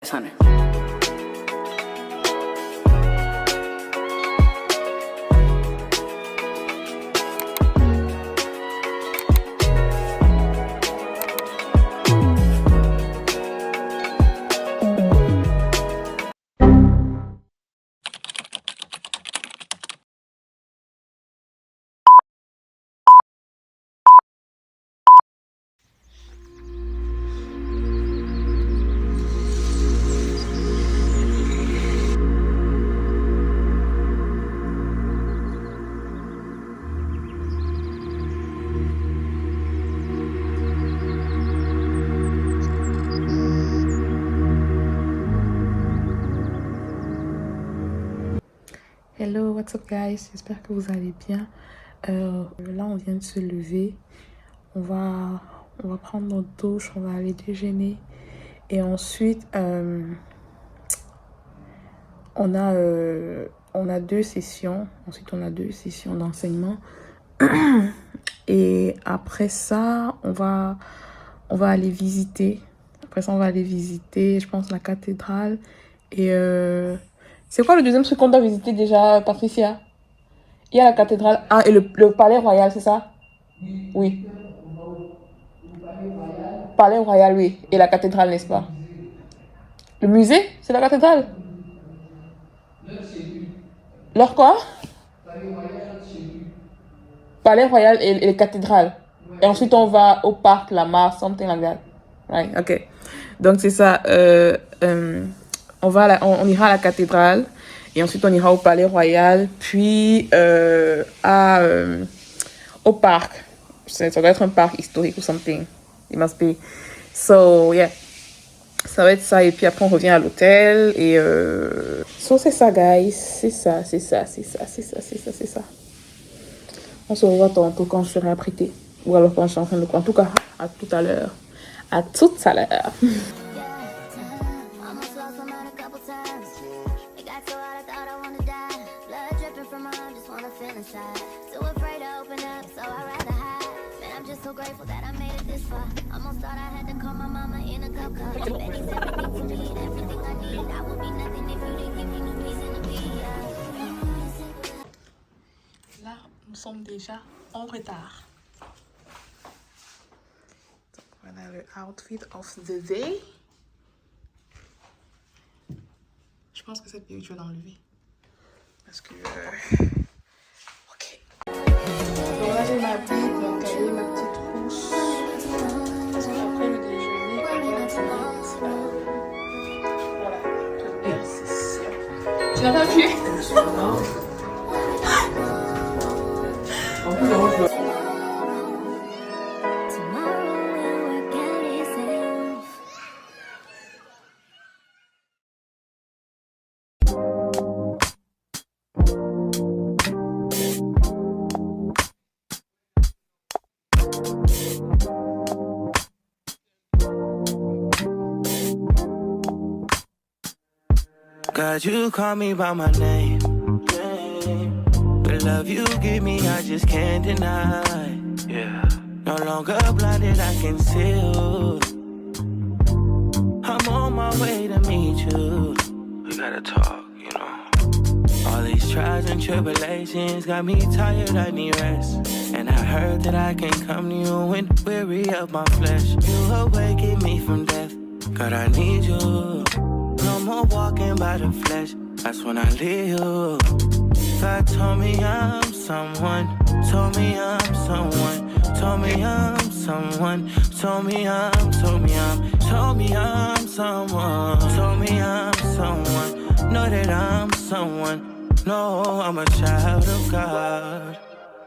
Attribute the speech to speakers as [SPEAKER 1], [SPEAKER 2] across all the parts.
[SPEAKER 1] Honey.
[SPEAKER 2] Hello, what's up guys? J'espère que vous allez bien. Là, on vient de se lever. On va prendre notre douche, on va aller déjeuner. Et ensuite, on a deux sessions. Ensuite, on a deux sessions d'enseignement. Et après ça, on va aller visiter. Après ça, on va aller visiter, je pense, la cathédrale. Et c'est quoi le deuxième truc qu'on doit visiter déjà, Patricia? Il y a la cathédrale. Ah, et le palais royal, c'est ça? Oui. Palais royal, oui. Et la cathédrale, n'est-ce pas? Le musée? C'est la cathédrale? Leur quoi? Palais royal et les cathédrales. Et ensuite, on va au parc, la mare, something like that. Right, ok. Donc, c'est ça. On ira à la cathédrale. Et ensuite, on ira au palais royal. Puis, au parc. Ça doit être un parc historique ou something. It must be. So, yeah. Ça va être ça. Et puis après, on revient à l'hôtel. Et so, c'est ça, guys. C'est ça. On se revoit tantôt quand je serai apprêtée. Ou alors quand je suis en train de quoi. En tout cas, à tout à l'heure. À tout à l'heure. Là, nous sommes déjà en retard. Donc, voilà le outfit of the day. Je pense que cette vidéo, tu vas l'enlever. Parce que... Ok. Donc là, j'ai ma Bible, mon cahier, ma petite trousse. Parce qu'après le déjeuner, on va dîner. Voilà, tout est ici. Tu n'as pas vu?
[SPEAKER 3] God, you call me by my name. The love you give me, I just can't deny. Yeah. No longer blinded, I can see you. I'm on my way to meet you. We gotta talk, you know. All these trials and tribulations got me tired, I need rest. And I heard that I can come to you when weary of my flesh. You awaken me from death. God, I need you. No more walking by the flesh, that's when I leave you. God told me I'm someone, told me I'm someone, told me I'm someone, told me I'm someone, told me I'm someone, know that I'm someone, no, I'm a child of God.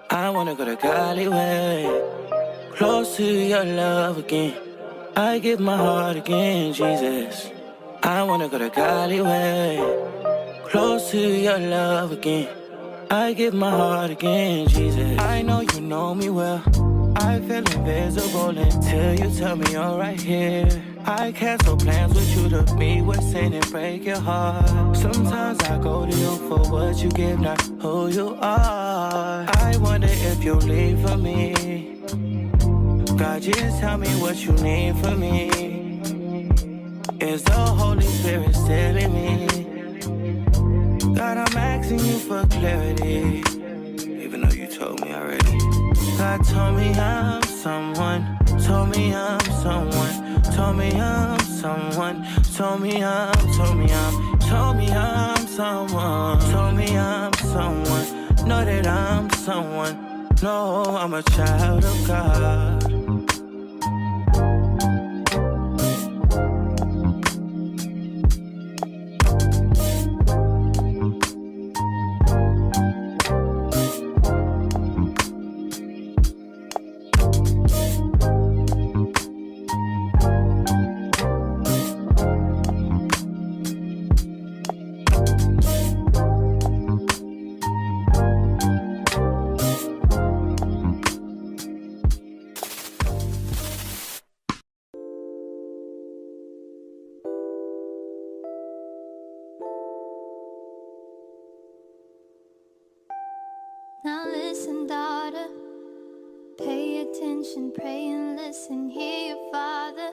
[SPEAKER 3] I wanna go the godly way, close to your love again. I give my heart again, Jesus. I wanna go the godly way, close to your love again. I give my heart again, Jesus. I know you know me well. I feel invisible until you tell me you're right here. I cancel plans with you to be with sin and break your heart. Sometimes I go to you for what you give, not who you are. I wonder if you'll leave for me. God, just tell me what you need from me. experience the Holy Spirit telling me. God, I'm asking you for clarity, even though you told me already. God told me I'm someone, told me I'm someone, told me I'm someone, told me I'm someone, told me I'm someone, know that I'm someone, no, I'm a child of God.
[SPEAKER 1] Now listen, daughter, pay attention, pray and listen, hear your father.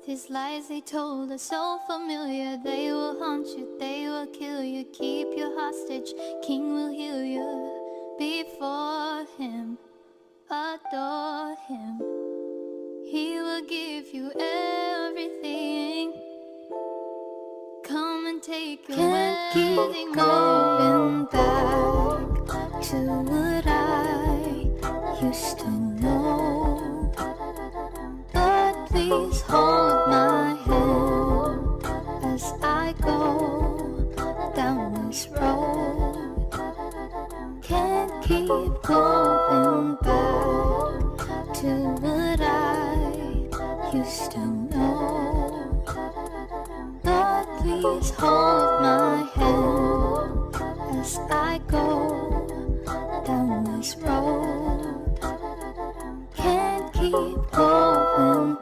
[SPEAKER 1] These lies they told are so familiar, they will haunt you, they will kill you, keep you hostage, king will heal you. Before him, adore him, he will give you everything. Come and take your wedding, going back to what I used to know. But please hold my hand as I go down this road. Can't keep going back to what I used to know. Lord, please hold my hand as I go down this road. Can't keep going.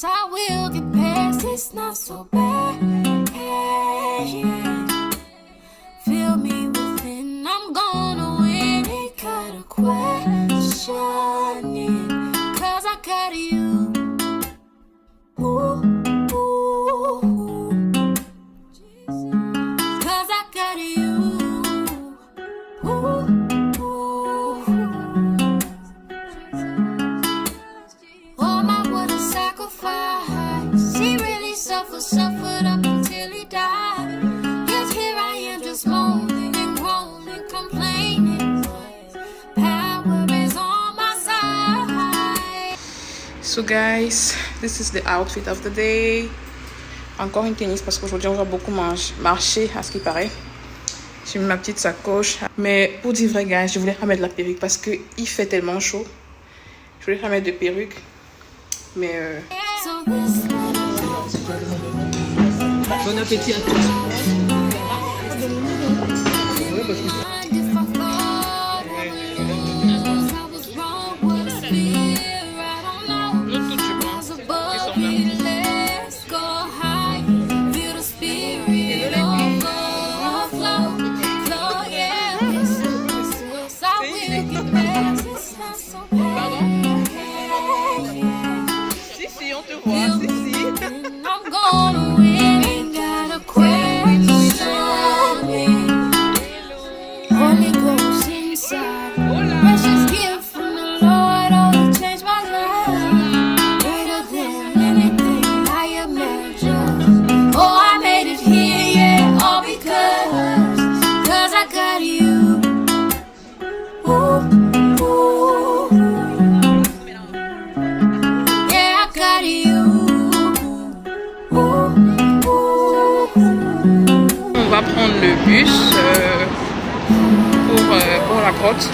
[SPEAKER 1] I will get past, it's not so bad. Yeah. Feel me within, I'm gonna win it. Got a question, cause I got you. Ooh, ooh, ooh. Cause I got you. Ooh, ooh, ooh. Oh my, what a sacrifice. He really suffered up until he died. Yet here I am just moaning and groaning, complaining. Power is on my side.
[SPEAKER 2] So guys, this is the outfit of the day. Encore une tennis parce qu'aujourd'hui on va beaucoup marcher à ce qui paraît. J'ai mis ma petite sacoche. Mais pour dire vrai guys, je voulais remettre la perruque parce qu'il fait tellement chaud. Je voulais remettre de perruque. Mais
[SPEAKER 4] bon appétit à tous.
[SPEAKER 2] Prendre le bus pour la grotte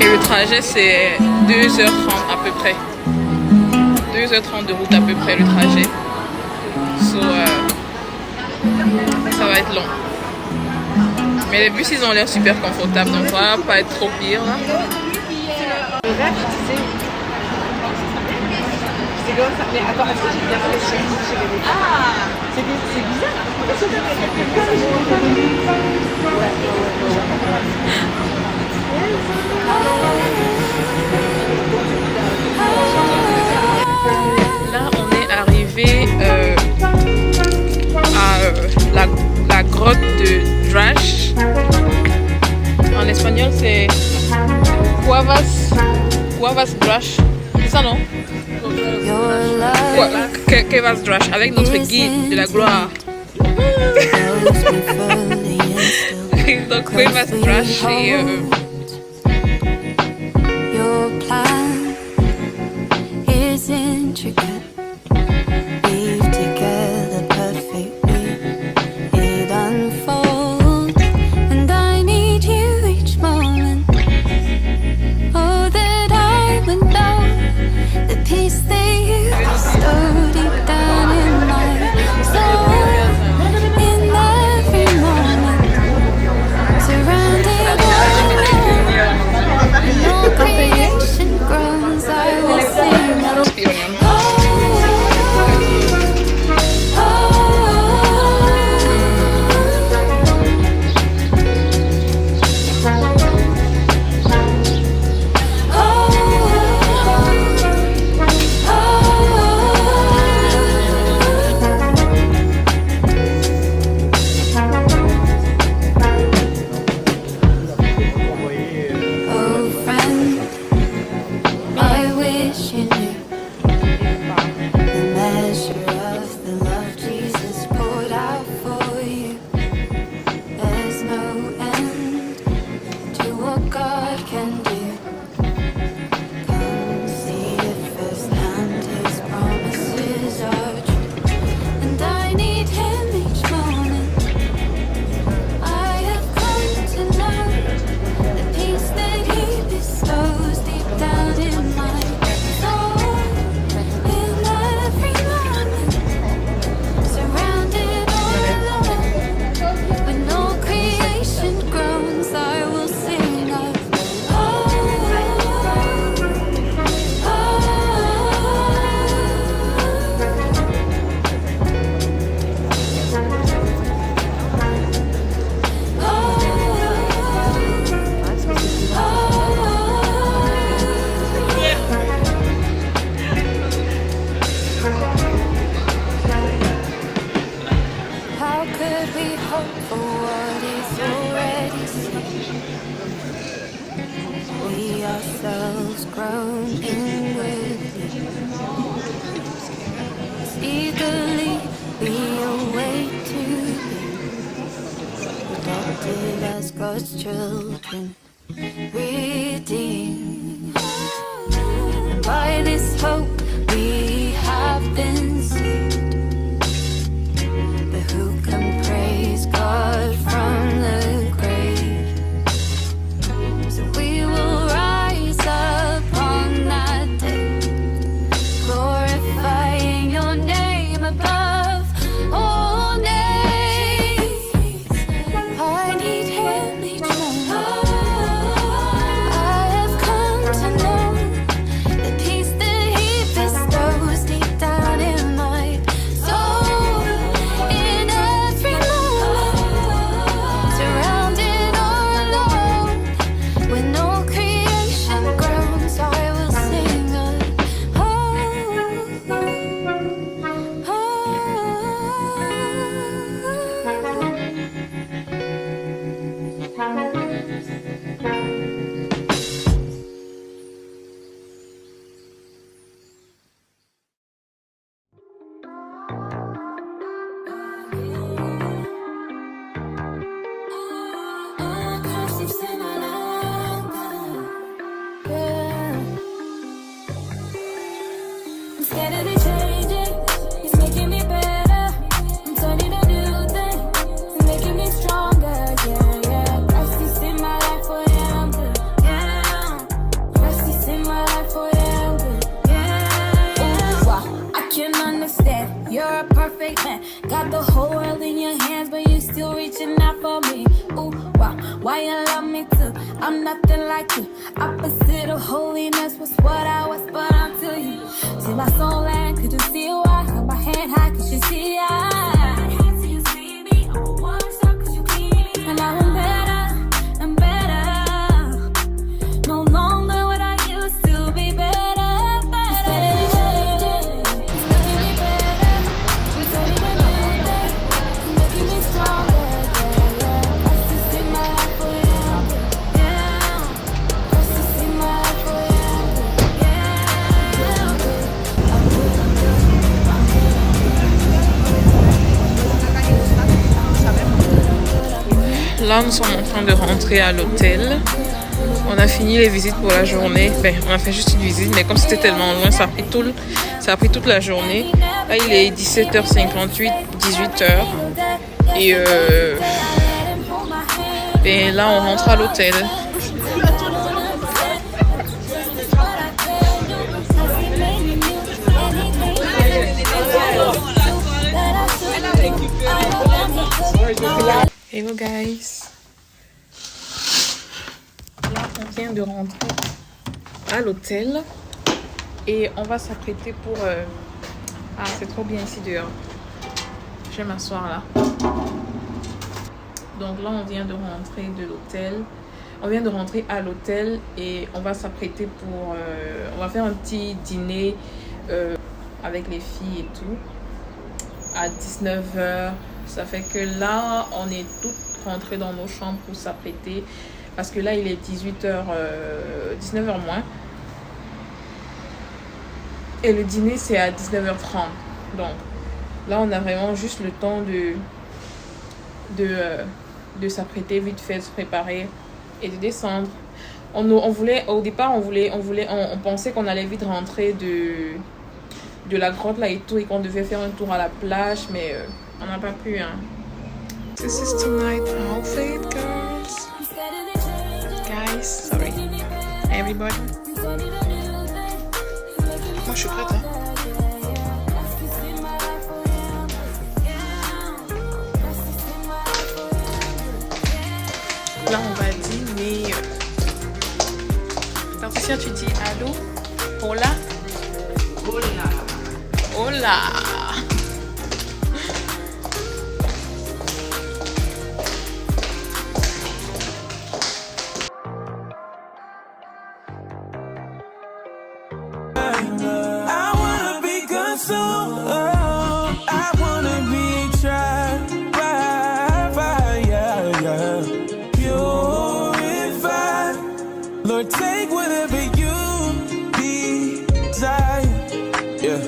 [SPEAKER 2] et le trajet c'est 2h30 à peu près, 2h30 de route à peu près le trajet. So, Ça va être long. Mais les bus, ils ont l'air super confortables, donc ça va pas être trop pire là.
[SPEAKER 5] Le rêve, tu sais. C'est comme ça. Mais attends, est-ce que j'ai bien fait les Ah, c'est bizarre.
[SPEAKER 2] Là, on est arrivé à la grotte de Drash. En espagnol, c'est Cuevas Drash. C'est ça, non? Cuevas Drash, avec notre guide de la gloire. Donc, Cuevas Drash et
[SPEAKER 1] Your plan is intricate. Weave together perfectly. It unfolds, and I need you each moment. Oh, that I would know the peace that you bestow deep down in my soul. In every moment, surrounded all no creation groans, I will sing of oh, friend, I wish you knew the measure of the love Jesus poured out for you. There's no end to what God can do. Come see it firsthand, His promises are true, and I need Him each moment. I have come to know the peace that He bestows deep down in my soul. In every moment, surrounded all alone, when all creation groans, I will sing of how could we hope for what is already seen? We ourselves grown inwardly, eagerly we await to be adopted as God's children, redeemed. By this hope we have been saved. But who can praise God from the grave? So we will rise up on that day, glorifying your name above all names. I need Him each moment. I have come to know the peace that He bestows deep down in my soul. In every moment, surrounded all alone, when all creation groans, I will sing of I'm scared of the changing, it's making me better. I'm turning a new thing, it's making me stronger, yeah. Christ is in my life, for I'm good, yeah. Christ is in my life, for I'm good, yeah. Ooh, wow, I can understand, you're a perfect man. Got the whole world in your hands.
[SPEAKER 6] for me. Ooh, wow, why you love me too? I'm nothing like you. Opposite of holiness was what I was, but I'm to you. See my soul and could you see why? Hold my hand high, could you see I? And now I'm better and better. No longer what I used to be better, better. It's making me better. It's making me better. It's making me stronger. Yeah, yeah. I still see my life for you. Yeah. I still see my life for you.
[SPEAKER 2] Là, nous sommes en train de rentrer à l'hôtel. On a fini les visites pour la journée. Ben, on a fait juste une visite, mais comme c'était tellement loin, ça a pris toute la journée. Là, il est 17h58, 18h. Et là, on rentre à l'hôtel. Hello guys. Là, on vient de rentrer à l'hôtel et on va s'apprêter pour... Ah, c'est trop bien ici dehors. Je vais m'asseoir là. Donc là, on vient de rentrer de l'hôtel. On vient de rentrer à l'hôtel et on va s'apprêter pour... on va faire un petit dîner avec les filles et tout à 19h. Ça fait que là, on est toutes rentrées dans nos chambres pour s'apprêter. Parce que là, il est 19h moins. Et le dîner, c'est à 19h30. Donc, là, on a vraiment juste le temps de s'apprêter vite fait, de se préparer et de descendre. On voulait, au départ, on pensait qu'on allait vite rentrer de la grotte là et tout. Et qu'on devait faire un tour à la plage, mais... on n'a pas pu, hein. This is tonight outfit, girls. Guys, sorry. Everybody. Moi, je suis prête, hein. Là, on va dîner. Patricia, tu dis allô? Hola? Hola. Hola.
[SPEAKER 3] Lord, take whatever you desire. Yeah.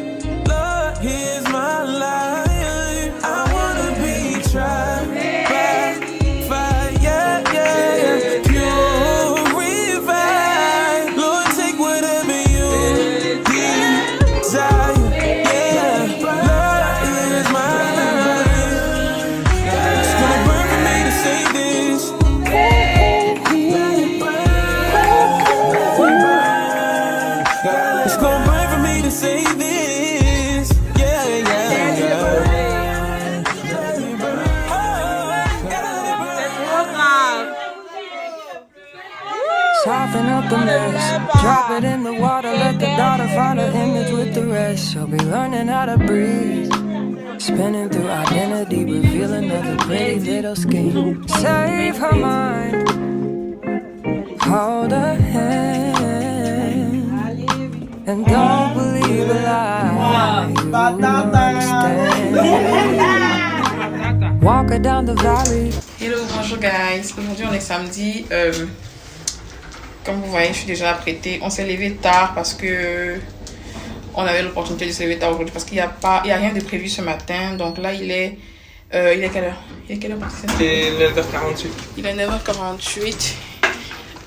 [SPEAKER 3] Lord, here's my life. I wanna be tried by fire. Yeah, yeah, yeah. Purified. Lord, take whatever you desire. Yeah. Lord, here's my life. It's gonna burn for me to say this. It's gonna burn for me to say this. Yeah, yeah, yeah.
[SPEAKER 7] Soften up the mess, drop it in the water, let the daughter find her image with the rest. She'll be learning how to breathe, spinning through identity, revealing another pretty little scheme. Save her mind, hold her hand, and don't believe a lie. You understand. Walk her down the valley.
[SPEAKER 2] Hello, bonjour guys. Aujourd'hui on est samedi. Comme vous voyez, je suis déjà apprêtée. On s'est levé tard parce que on avait l'opportunité de se lever tard aujourd'hui parce qu'il y a rien de prévu ce matin. Donc là il est quelle heure? Il est quelle heure, Patricia?
[SPEAKER 8] Il est 9h48.
[SPEAKER 2] Il est 9h48.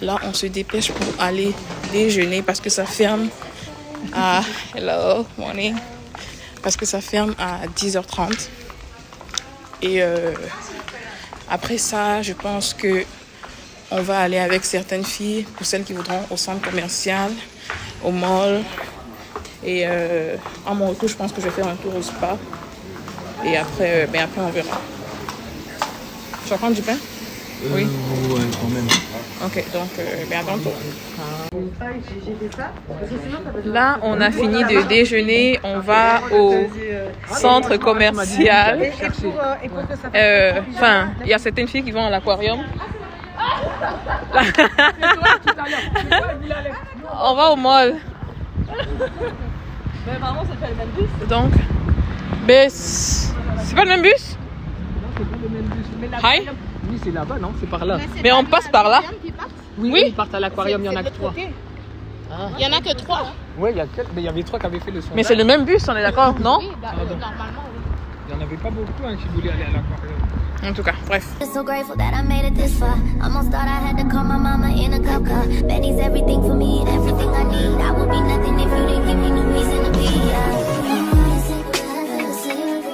[SPEAKER 2] Là on se dépêche pour aller déjeuner parce que ça ferme à hello morning parce que ça ferme à 10h30. Et après ça, je pense que on va aller avec certaines filles, pour celles qui voudront, au centre commercial, au mall. Et à mon retour, je pense que je vais faire un tour au spa. Et après, après on verra. vas prendre du pain? Oui.
[SPEAKER 8] Ouais, quand même.
[SPEAKER 2] Ok, donc, à tantôt. Là, on a fini de déjeuner. On va au centre commercial. Enfin, il y a certaines filles qui vont à l'aquarium. On va au mall.
[SPEAKER 5] Mais vraiment, c'est pas le même bus.
[SPEAKER 2] Donc, c'est pas le même bus?
[SPEAKER 5] Non, c'est pas le même bus. Mais
[SPEAKER 2] Hi?
[SPEAKER 5] oui, c'est là-bas, non? C'est par là.
[SPEAKER 2] Mais on passe par là?
[SPEAKER 5] Oui, ils partent à l'aquarium, il y en a que 3.
[SPEAKER 2] Il y en a que 3.
[SPEAKER 5] Oui, mais il y avait 3 qui avaient fait le sondage.
[SPEAKER 2] Mais c'est le même bus, on est d'accord, non?
[SPEAKER 5] Normalement, oui. Il n'y en avait pas beaucoup qui voulaient aller à l'aquarium.
[SPEAKER 2] En tout cas, bref.
[SPEAKER 1] Just so grateful that I made it this far. Almost thought I had to call my mama in a cop car. Betty's everything for me and everything I need. I would be nothing if you didn't give me no reason to be.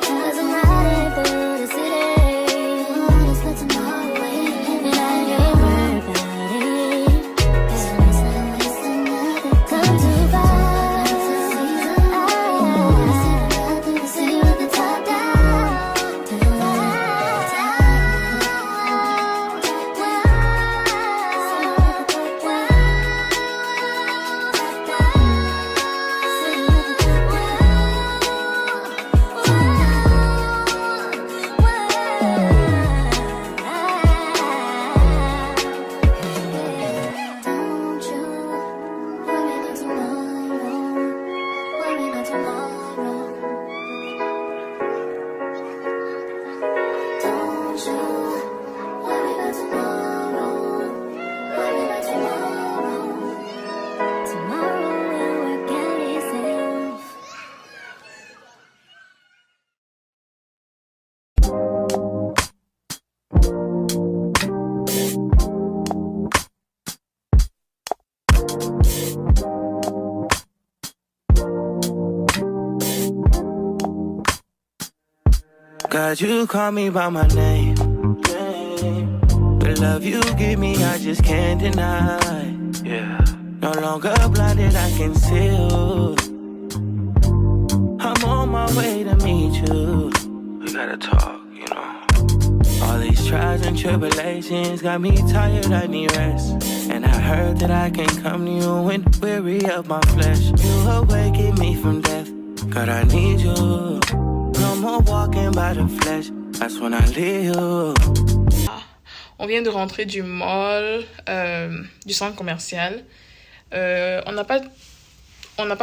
[SPEAKER 1] Cause I'm riding through the city. Let's let tomorrow wait. And I ain't worried about it. Come too far. City with the top down.
[SPEAKER 3] God, you call me by my name. The love you give me, I just can't deny. Yeah. No longer blinded, I can see you. I'm on my way to meet you. We gotta talk, you know. All these trials and tribulations got me tired, I need rest. And I heard that I can come to you when weary of my flesh. You awaken me from death. God, I need you. No more walking by the flesh. That's when I leave you.
[SPEAKER 2] On vient de rentrer du mall, du centre commercial. On n'a pas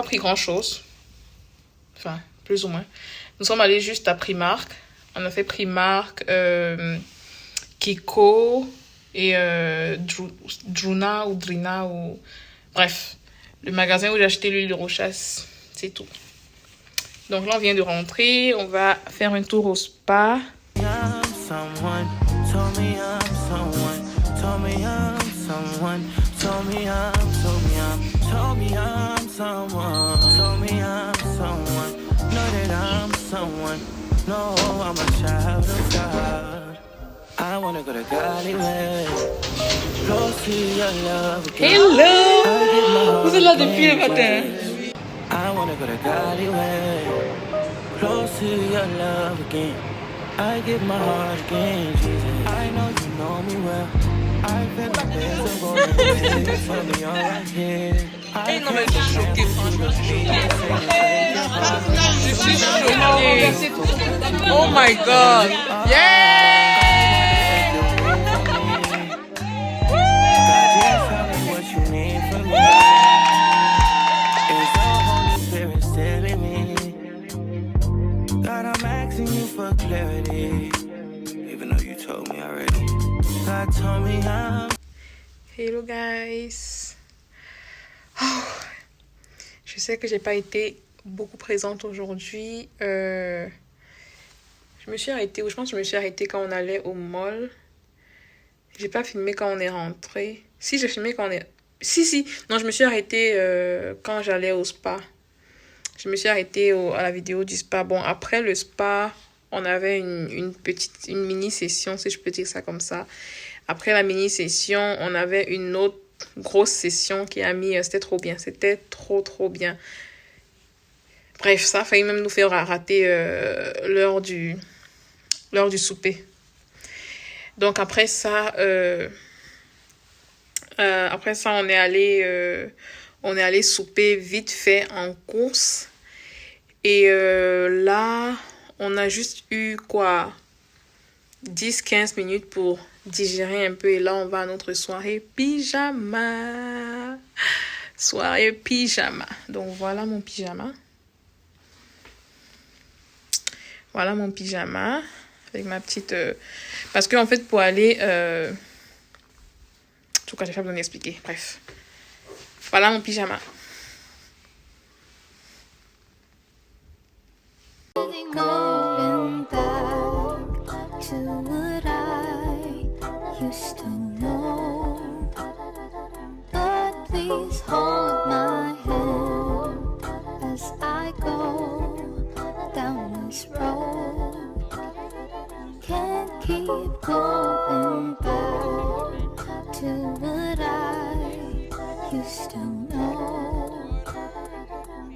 [SPEAKER 2] pris grand-chose. Enfin, plus ou moins. Nous sommes allés juste à Primark. On a fait Primark, Kiko et Druna ou Drina ou... Bref, le magasin où j'ai acheté l'huile de Rochas, c'est tout. Donc là, on vient de rentrer. On va faire un tour au spa.
[SPEAKER 3] I'm someone, told me I'm someone, told me I'm someone, told me I'm, told me I'm, told me I'm someone, told me I'm someone, know that I'm someone, no, I'm a child of God. I wanna go to Gollywood, close to your love again.
[SPEAKER 2] Hello! Vous êtes là depuis le matin.
[SPEAKER 3] I wanna go to Gollywood, close to your love again. I give my heart again, Jesus. I know you know me well. I've been invisible, it's only all I hear.
[SPEAKER 2] Hey, non, mais je suis choquée, franchement, je suis choquée. Oh my God! Yeah!
[SPEAKER 3] God, just tell me what you need from me. Is the Holy Spirit still in me? God, I'm asking you for clarity, even though you told me already. God told me I'm...
[SPEAKER 2] Hello guys! Oh, je sais que j'ai pas été beaucoup présente aujourd'hui. Je me suis arrêtée, ou je pense que je me suis arrêtée quand on allait au mall. J'ai pas filmé quand on est rentré. Si, j'ai filmé quand on est... Si. Non, je me suis arrêtée quand j'allais au spa. Je me suis arrêtée à la vidéo du spa. Bon, après le spa, on avait une mini-session, si je peux dire ça comme ça. Après la mini-session, on avait une autre grosse session qui a mis... C'était trop bien. C'était trop bien. Bref, ça a failli même nous faire rater l'heure du souper. Donc après ça, on est allé souper vite fait en course. Et là, on a juste eu quoi, 10-15 minutes pour digérer un peu. Et là, on va à notre soirée pyjama. Soirée pyjama. Donc voilà mon pyjama. Voilà mon pyjama. Avec ma petite... Parce que en fait, pour aller... En tout cas, j'ai pas besoin d'expliquer. Bref. Voilà mon pyjama.
[SPEAKER 1] Going back to what I used to know. But please hold my hand as I go down this road. Can't keep going back to what I used to know.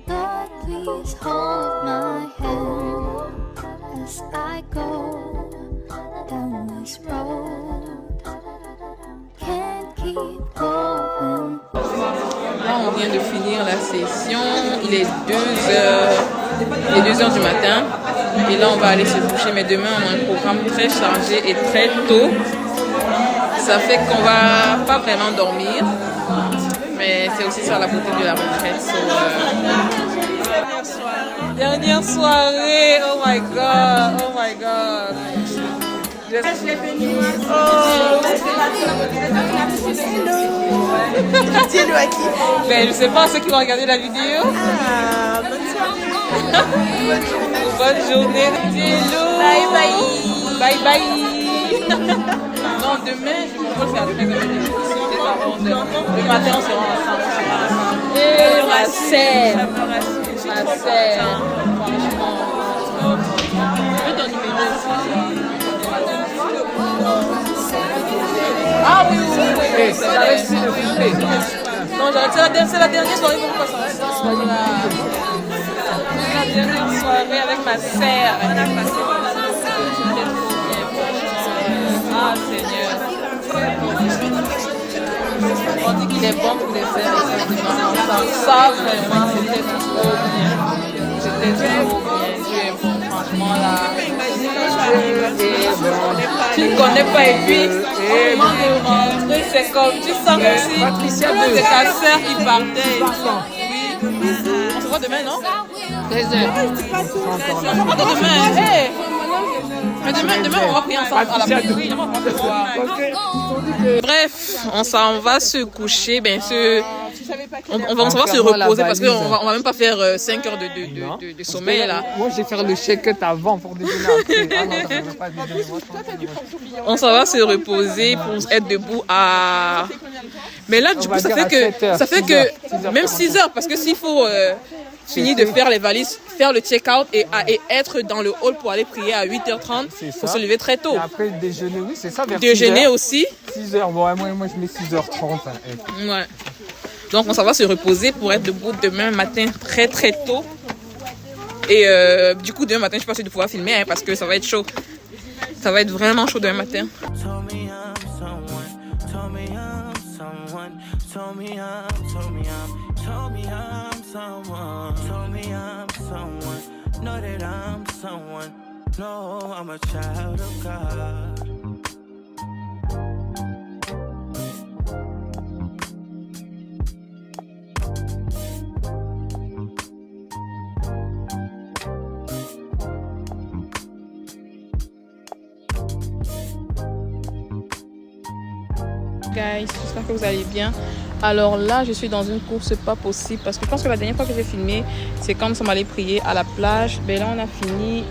[SPEAKER 1] Lord, please hold my hand as I go down this road. Can't keep going.
[SPEAKER 2] Là, on vient de finir la session. Il est 2h du matin. Et là, on va aller se coucher. Mais demain, on a un programme très chargé et très tôt. Ça fait qu'on va pas vraiment dormir. Mais c'est aussi ça la beauté de la retraite. Dernière soirée. Oh my god. Oh my god.
[SPEAKER 5] Dis-le à qui?
[SPEAKER 2] Ben, je sais pas, ceux qui vont regarder la vidéo.
[SPEAKER 5] Ah, bonne soirée.
[SPEAKER 2] Bonne journée. Dis-le.
[SPEAKER 5] Bye bye.
[SPEAKER 2] Bye bye. Non, demain, je vais faire très le matin, on sera ensemble. Et ma sœur. Ma sœur. Franchement. Je veux ton numéro aussi. Ah oui, oui, oui. Non, c'est la dernière soirée qu'on passe ensemble. La dernière soirée avec ma sœur. Ah Seigneur. On dit qu'il est bon pour les faire ensemble. Ça vraiment c'était trop bien. C'était trop bien. Dieu est bon, franchement là. Dieu est bon. Tu ne connais pas et puis au moment de rentrer, c'est comme tu sens que si c'est ta soeur qui partait. Oui. On se voit demain, non? 13h. On se voit demain. Hey. Mais demain, on va prier ensemble à la prière. Bref, on s'en va se coucher. Ben, on va se reposer parce qu'on va même pas faire 5 heures de sommeil là.
[SPEAKER 8] Moi, je vais faire le check-out avant pour déjeuner après. Ah non, ça ne pas déjeuner.
[SPEAKER 2] On s'en va se reposer pour être debout à... Mais là, du coup, ça fait que même 6 heures parce que s'il faut... finir de faire les valises, faire le check-out et être dans le hall pour aller prier à 8h30. Il faut se lever très tôt.
[SPEAKER 8] Et après, déjeuner, oui, c'est ça, vers
[SPEAKER 2] déjeuner
[SPEAKER 8] 6h.
[SPEAKER 2] aussi.
[SPEAKER 8] 6h, bon, moi je mets 6h30. Hein.
[SPEAKER 2] Ouais. Donc, on s'en va se reposer pour être debout demain matin très très tôt. Et du coup, demain matin, je ne suis pas sûre de pouvoir filmer hein, parce que ça va être chaud. Ça va être vraiment chaud demain matin.
[SPEAKER 3] Know that I'm someone. No, I'm a child of God.
[SPEAKER 2] Guys, j'espère que vous allez bien. Alors là, je suis dans une course pas possible parce que je pense que la dernière fois que j'ai filmé, c'est quand nous sommes allés prier à la plage. Ben là, on a fini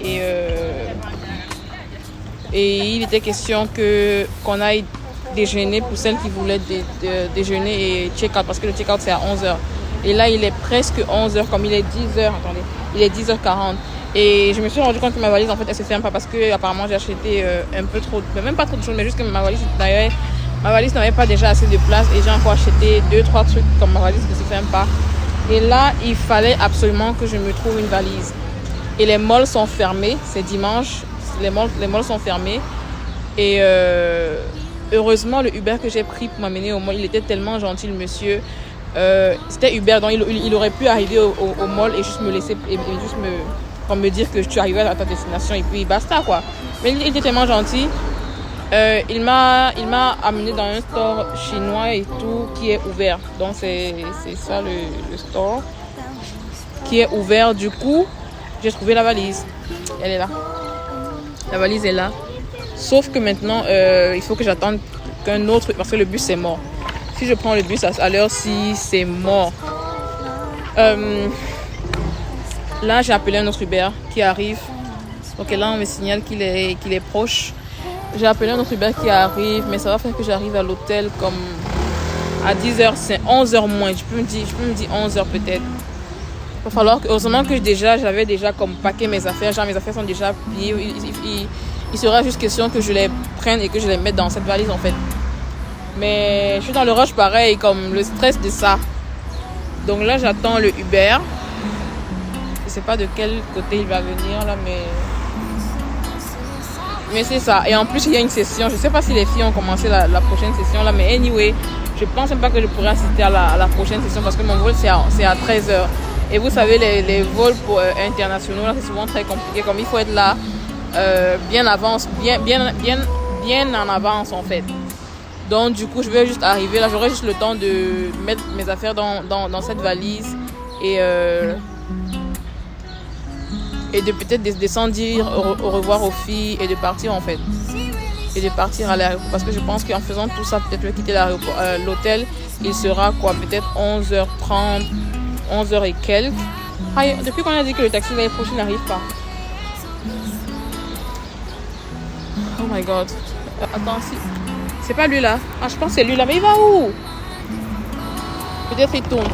[SPEAKER 2] et il était question qu'on aille déjeuner pour celles qui voulaient déjeuner et check-out parce que le check-out c'est à 11h. Et là, il est presque 11h, comme il est 10h. Attendez, il est 10h40. Et je me suis rendu compte que ma valise, en fait, elle se ferme pas parce que apparemment j'ai acheté un peu trop, même pas trop de choses, mais juste que ma valise, d'ailleurs, ma valise n'avait pas déjà assez de place et j'ai encore acheté 2-3 trucs comme ma valise ne se ferme pas. Et là, il fallait absolument que je me trouve une valise. Et les malls sont fermés, c'est dimanche, les malls sont fermés.
[SPEAKER 5] Et heureusement, le Uber que j'ai pris pour m'amener au mall, il était tellement gentil, le monsieur. C'était Uber, donc il aurait pu arriver au mall et juste me laisser, et juste me dire que je suis arrivée à ta destination et puis basta quoi. Mais il était tellement gentil. Il m'a amené dans un store chinois et tout qui est ouvert. Donc c'est ça le store qui est ouvert. Du coup, j'ai trouvé la valise. Elle est là. La valise est là. Sauf que maintenant, il faut que j'attende qu'un autre, parce que le bus est mort. Si je prends le bus à l'heure-ci, c'est mort. Là, j'ai appelé un autre Uber qui arrive. Donc là, on me signale qu'il est proche. J'ai appelé un autre Uber qui arrive, mais ça va faire que j'arrive à l'hôtel comme à 10h, c'est 11h moins. Je peux me dire 11h peut-être. Il va falloir que, heureusement que j'avais déjà comme paqué mes affaires. Genre, mes affaires sont déjà pliées. Il sera juste question que je les prenne et que je les mette dans cette valise en fait. Mais je suis dans le rush pareil, comme le stress de ça. Donc là, j'attends le Uber. Je sais pas de quel côté il va venir là, mais c'est ça. Et en plus, il y a une session. Je sais pas si les filles ont commencé la prochaine session là, mais anyway, je pense même pas que je pourrais assister à la prochaine session parce que mon vol c'est à 13h. Et vous savez, les vols pour internationaux là, c'est souvent très compliqué. Comme il faut être là bien en avance en fait. Donc du coup, je vais juste arriver là. J'aurai juste le temps de mettre mes affaires dans cette valise et de peut-être descendre, dire au revoir aux filles et de partir en fait. Et de partir à l'aéroport. Parce que je pense qu'en faisant tout ça, peut-être je vais quitter l'hôtel. Il sera quoi, peut-être 11h30, 11h et quelques. Depuis qu'on a dit que le taxi l'année prochaine n'arrive pas. Oh my god. Attends, si. C'est pas lui là. Ah, je pense que c'est lui là. Mais il va où? Peut-être il tourne.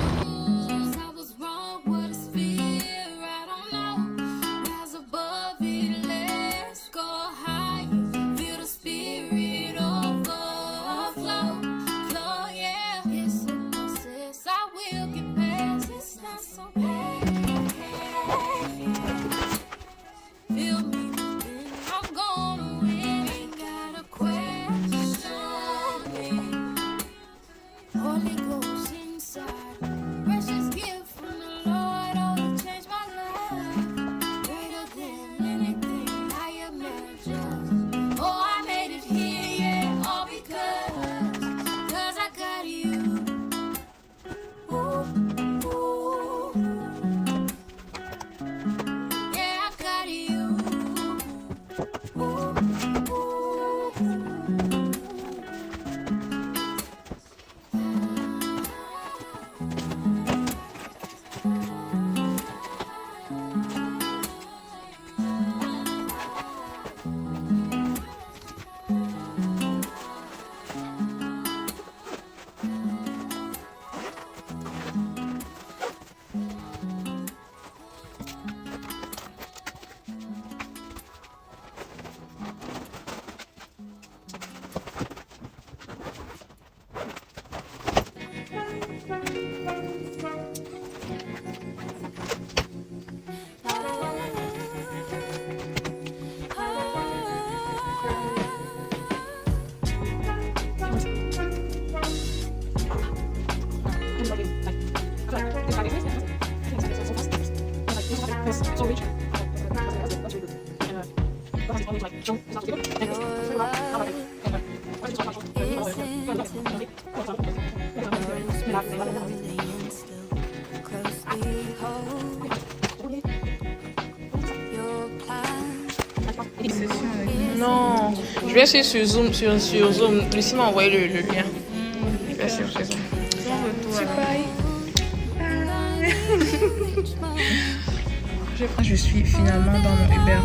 [SPEAKER 5] Non, je vais essayer sur Zoom. Lucie m'a envoyé le lien. Je vais essayer sur Zoom. Je suis finalement dans mon Uber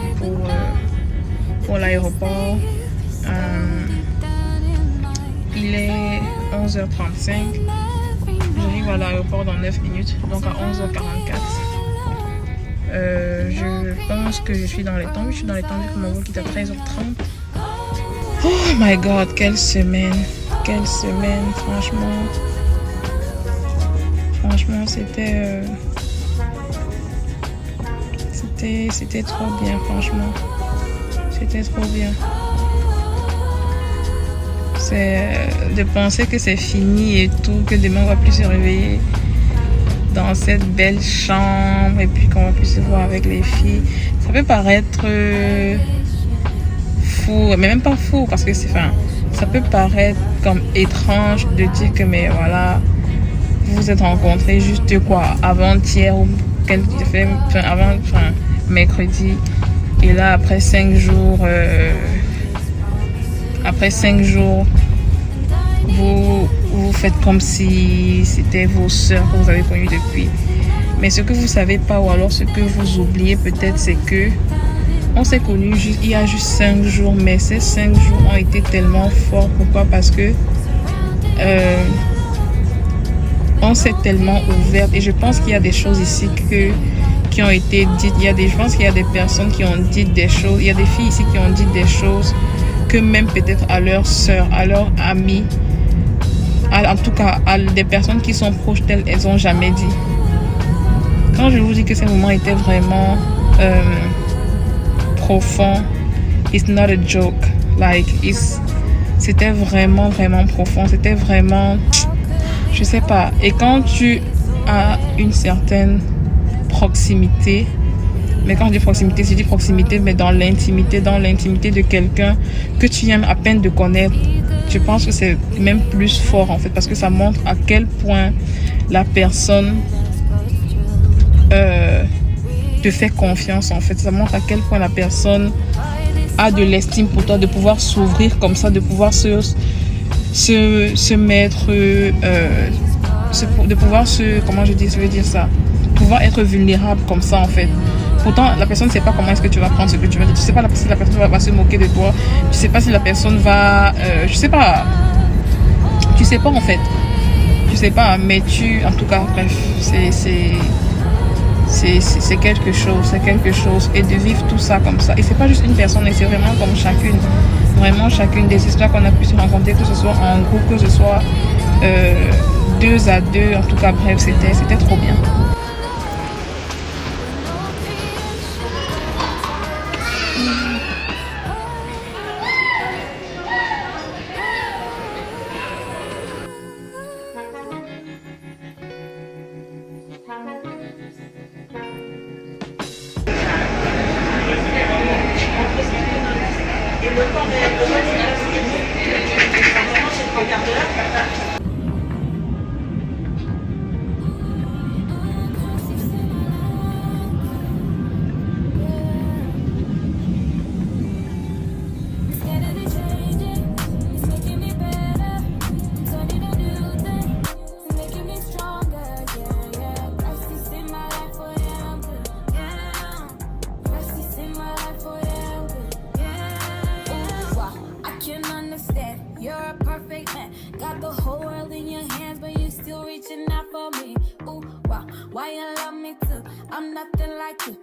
[SPEAKER 5] pour l'aéroport. Il est 11h35. J'arrive à l'aéroport dans 9 minutes, donc à 11h44. Je pense que je suis dans les temps. Je suis dans les temps vu que mon vol quitte à 13h30. Oh my god, quelle semaine, franchement. Franchement, c'était trop bien, franchement. C'était trop bien. C'est de penser que c'est fini et tout, que demain on va plus se réveiller dans cette belle chambre et puis qu'on va plus se voir avec les filles. Ça peut paraître fou, mais même pas fou parce que ça peut paraître comme étrange de dire que mais voilà, vous vous êtes rencontrés juste quoi, avant-hier ou mercredi, et là après 5 jours, vous faites comme si c'était vos sœurs que vous avez connues depuis. Mais ce que vous savez pas, ou alors ce que vous oubliez peut-être, c'est que on s'est connus il y a juste 5 jours, mais ces 5 jours ont été tellement forts. Pourquoi? Parce que on s'est tellement ouverte, et je pense qu'il y a des choses ici qui ont été dites. Je pense qu'il y a des personnes qui ont dit des choses, il y a des filles ici qui ont dit des choses que même peut-être à leurs sœurs, à leurs amis, en tout cas à des personnes qui sont proches d'elles, elles n'ont jamais dit. Quand je vous dis que ces moments étaient vraiment profonds, it's not a joke, c'était vraiment profond, c'était vraiment, je sais pas. Et quand tu as une certaine proximité, mais quand je dis proximité, je dis proximité, mais dans l'intimité de quelqu'un que tu aimes à peine de connaître, je pense que c'est même plus fort en fait, parce que ça montre à quel point la personne te fait confiance en fait. Ça montre à quel point la personne a de l'estime pour toi, de pouvoir s'ouvrir comme ça, de pouvoir se mettre, de pouvoir je veux dire ça, pouvoir être vulnérable comme ça en fait. Pourtant la personne ne sait pas comment est-ce que tu vas prendre ce que tu vas dire. Tu sais pas si la personne va se moquer de toi, tu sais pas si la personne va tu sais pas en fait, tu sais pas, mais en tout cas bref, c'est quelque chose, et de vivre tout ça comme ça. Et c'est pas juste une personne, et c'est vraiment comme chacune des histoires qu'on a pu se rencontrer, que ce soit en groupe, que ce soit 2 à 2, en tout cas bref, c'était trop bien.
[SPEAKER 6] You're a perfect man. Got the whole world in your hands, but you still reaching out for me. Ooh, wow, why you love me too? I'm nothing like you.